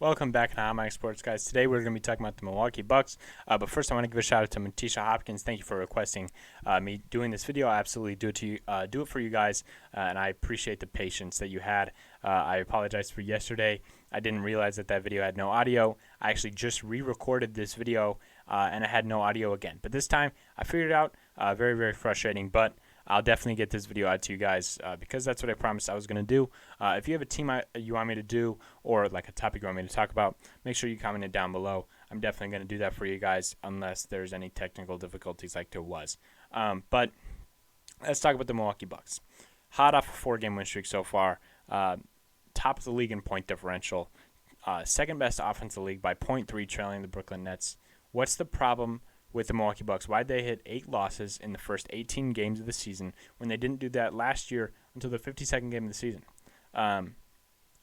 Welcome back to Hot Sports, guys. Today we're going to be talking about the Milwaukee Bucks. But first, I want to give a shout out to Matisha Hopkins. Thank you for requesting me doing this video. I absolutely do it for you guys, and I appreciate the patience that you had. I apologize for yesterday. I didn't realize that video had no audio. I actually just re-recorded this video, and it had no audio again. But this time, I figured it out. Very, very frustrating, but I'll definitely get this video out to you guys because that's what I promised I was going to do. If you have a team you want me to do or like a topic you want me to talk about, make sure you comment it down below. I'm definitely going to do that for you guys unless there's any technical difficulties like there was. But let's talk about the Milwaukee Bucks. Hot off a 4-game win streak so far. Top of the league in point differential. Second best offense in the league by 0.3, trailing the Brooklyn Nets. What's the problem with the Milwaukee Bucks? Why'd they hit 8 losses in the first 18 games of the season when they didn't do that last year until the 52nd game of the season?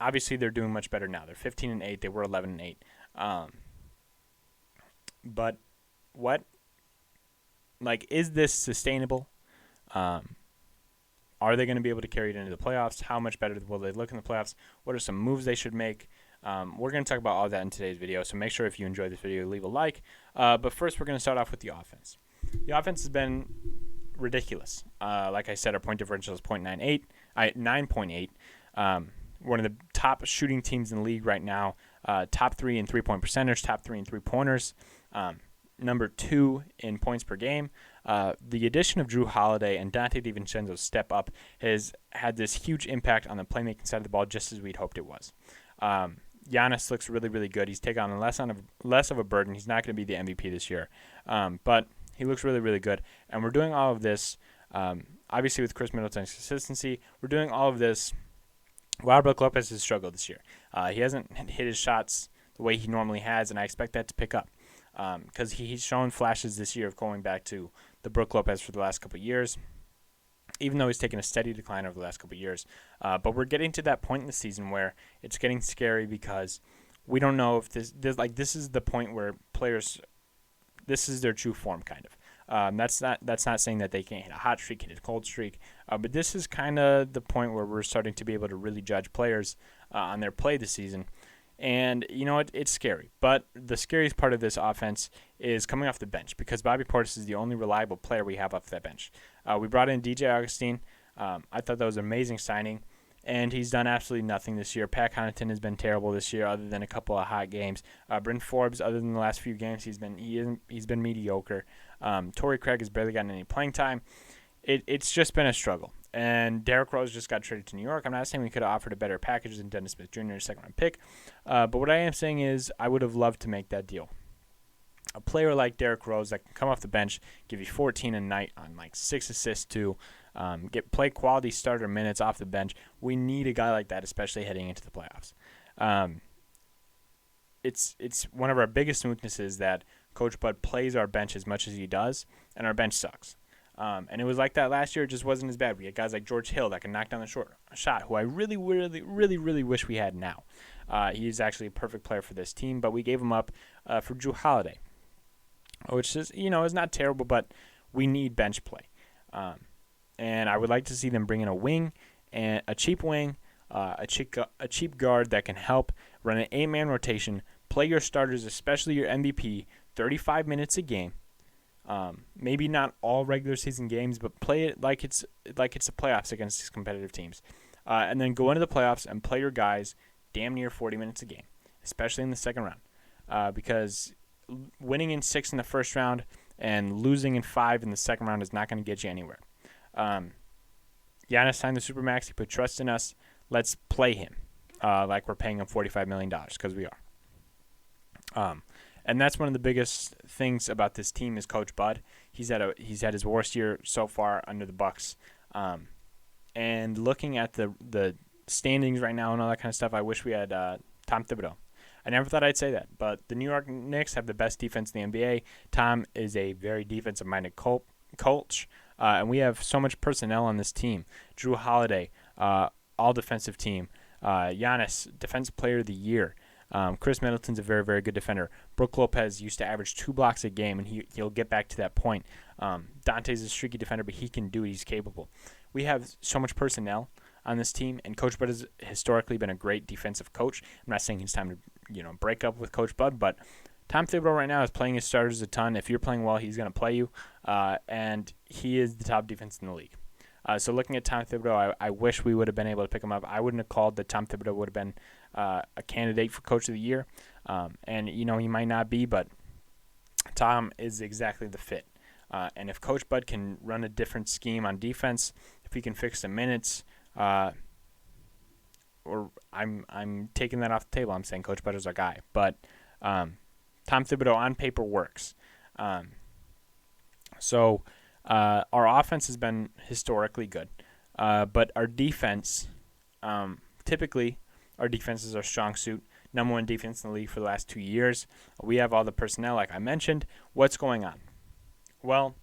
Obviously, they're doing much better now. They're 15-8. They were 11-8. But what? Like, is this sustainable? Are they going to be able to carry it into the playoffs? How much better will they look in the playoffs? What are some moves they should make? We're going to talk about all that in today's video, so make sure if you enjoyed this video, leave a like. But first, we're going to start off with the offense. The offense has been ridiculous. Like I said, our point differential is 9.8. One of the top shooting teams in the league right now. Top 3 in three-point percentage, top 3 in three-pointers. Number 2 in points per game. The addition of Jrue Holiday and Donte DiVincenzo's step up has had this huge impact on the playmaking side of the ball, just as we'd hoped it was. Giannis looks really, really good. He's taken on less of a burden. He's not going to be the MVP this year, but he looks really, really good. And we're doing all of this, obviously, with Chris Middleton's consistency. We're doing all of this while Brook Lopez has struggled this year. He hasn't hit his shots the way he normally has, and I expect that to pick up because he's shown flashes this year of going back to the Brook Lopez for the last couple of years, even though he's taken a steady decline over the last couple of years. But we're getting to that point in the season where it's getting scary because we don't know if this is the point where players, this is their true form, kind of. That's not saying that they can't hit a hot streak, hit a cold streak, but this is kind of the point where we're starting to be able to really judge players on their play this season. And, you know, it's scary. But the scariest part of this offense is coming off the bench because Bobby Portis is the only reliable player we have off that bench. We brought in DJ Augustine. I thought that was an amazing signing, and he's done absolutely nothing this year. Pat Connaughton has been terrible this year other than a couple of hot games. Bryn Forbes, other than the last few games, he's been mediocre. Torrey Craig has barely gotten any playing time. It's just been a struggle. And Derrick Rose just got traded to New York. I'm not saying we could have offered a better package than Dennis Smith Jr., a second-round pick. But what I am saying is I would have loved to make that deal. A player like Derrick Rose that can come off the bench, give you 14 a night on like 6 assists to play quality starter minutes off the bench. We need a guy like that, especially heading into the playoffs. It's one of our biggest weaknesses that Coach Bud plays our bench as much as he does, and our bench sucks. And it was like that last year. It just wasn't as bad. We had guys like George Hill that can knock down the shot, who I really, really, really, really wish we had now. He's actually a perfect player for this team, but we gave him up for Jrue Holiday, which is, is not terrible, but we need bench play. And I would like to see them bring in a wing, and a cheap wing, a cheap guard that can help run an 8-man rotation, play your starters, especially your MVP, 35 minutes a game. Maybe not all regular season games, but play it like it's the playoffs against these competitive teams. And then go into the playoffs and play your guys damn near 40 minutes a game, especially in the second round. Because winning in 6 in the first round and losing in 5 in the second round is not going to get you anywhere. Giannis signed the Supermax. He put trust in us. Let's play him like we're paying him $45 million because we are. And that's one of the biggest things about this team is Coach Bud. He's had his worst year so far under the Bucks. And looking at the standings right now and all that kind of stuff, I wish we had Tom Thibodeau. I never thought I'd say that, but the New York Knicks have the best defense in the NBA. Tom is a very defensive-minded coach, and we have so much personnel on this team. Jrue Holiday, all defensive team. Giannis, Defensive Player of the Year. Chris Middleton's a very, very good defender. Brook Lopez used to average 2 blocks a game, and he'll get back to that point. Dante's a streaky defender, but he can do it. He's capable. We have so much personnel on this team, and Coach Bud has historically been a great defensive coach. I'm not saying it's time to break up with Coach Bud, but Tom Thibodeau right now is playing his starters a ton. If you're playing well, he's going to play you, and he is the top defense in the league. So looking at Tom Thibodeau, I wish we would have been able to pick him up. I wouldn't have called that Tom Thibodeau would have been a candidate for Coach of the Year, and he might not be, but Tom is exactly the fit. And if Coach Bud can run a different scheme on defense, if he can fix the minutes, or I'm taking that off the table. I'm saying Coach Bud is our guy, but Tom Thibodeau on paper works. So our offense has been historically good, but our defense, typically, our defense is our strong suit. Number one defense in the league for the last 2 years. We have all the personnel, like I mentioned. What's going on? Well,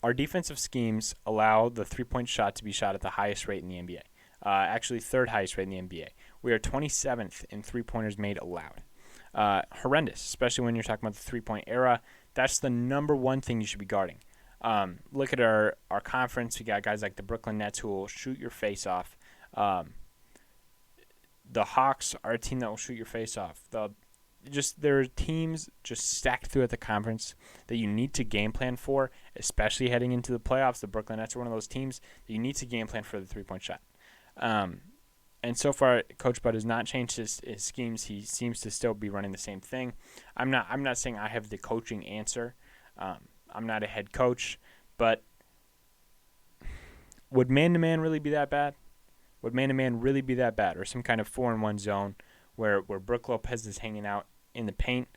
our defensive schemes allow the three-point shot to be shot at the highest rate in the NBA. Actually, third highest rate in the NBA. We are 27th in three-pointers made allowed. Horrendous, especially when you're talking about the three-point era. That's the number one thing you should be guarding. Look at our conference. We got guys like the Brooklyn Nets who will shoot your face off. The Hawks are a team that will shoot your face off. There are teams just stacked throughout the conference that you need to game plan for, especially heading into the playoffs. The Brooklyn Nets are one of those teams that you need to game plan for the three-point shot. And so far, Coach Bud has not changed his schemes. He seems to still be running the same thing. I'm not saying I have the coaching answer. I'm not a head coach, but would man-to-man really be that bad? Would man-to-man really be that bad? Or some kind of 4-in-1 zone where Brook Lopez is hanging out in the paint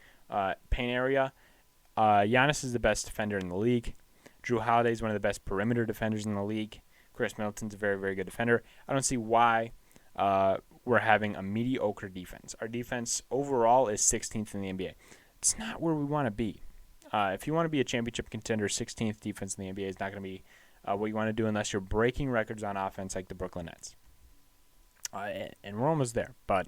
area? Giannis is the best defender in the league. Drew Holiday is one of the best perimeter defenders in the league. Chris Middleton's a very, very good defender. I don't see why we're having a mediocre defense. Our defense overall is 16th in the NBA. It's not where we want to be. If you want to be a championship contender, 16th defense in the NBA is not going to be what you want to do unless you're breaking records on offense like the Brooklyn Nets. And we're almost there. But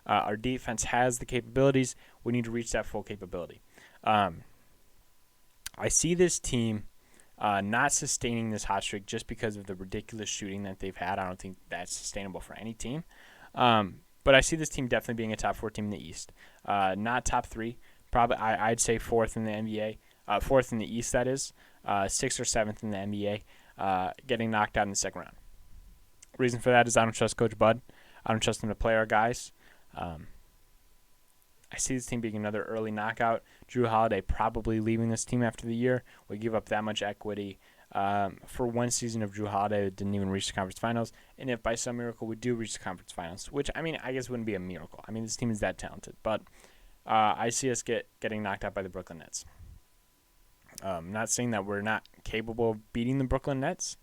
our defense has the capabilities. We need to reach that full capability. I see this team not sustaining this hot streak just because of the ridiculous shooting that they've had. I don't think that's sustainable for any team. But I see this team definitely being a top 4 team in the East. Not top 3. Probably I'd say 4th in the NBA. 4th in the East, that is. 6th or 7th in the NBA. Getting knocked out in the second round. Reason for that is I don't trust Coach Bud. I don't trust him to play our guys. I see this team being another early knockout. Drew Holiday probably leaving this team after the year. We give up that much equity for one season of Drew Holiday that didn't even reach the conference finals. And if by some miracle we do reach the conference finals, which, I guess wouldn't be a miracle. This team is that talented. But I see us getting knocked out by the Brooklyn Nets. I'm not saying that we're not capable of beating the Brooklyn Nets.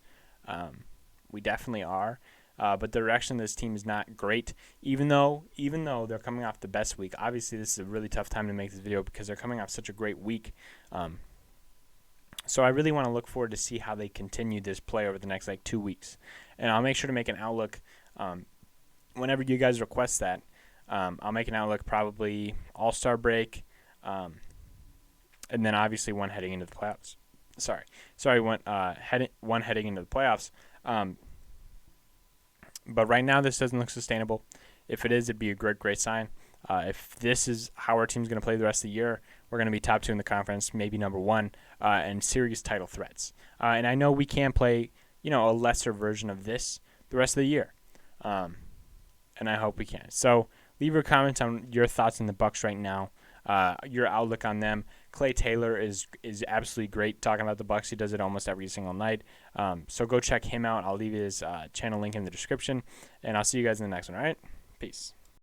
We definitely are. But the direction of this team is not great, even though they're coming off the best week. Obviously, this is a really tough time to make this video because they're coming off such a great week. So I really want to look forward to see how they continue this play over the next 2 weeks. And I'll make sure to make an outlook whenever you guys request that. I'll make an outlook probably All-Star break, and then obviously one heading into the playoffs. One heading into the playoffs. But right now, this doesn't look sustainable. If it is, it'd be a great sign. If this is how our team's going to play the rest of the year, we're going to be top 2 in the conference, maybe number 1, and serious title threats. And I know we can play, a lesser version of this the rest of the year. And I hope we can. So leave your comments on your thoughts on the Bucks right now, your outlook on them. Clay Taylor is absolutely great talking about the Bucks. He does it almost every single night. So go check him out. I'll leave his channel link in the description, and I'll see you guys in the next one. All right? Peace.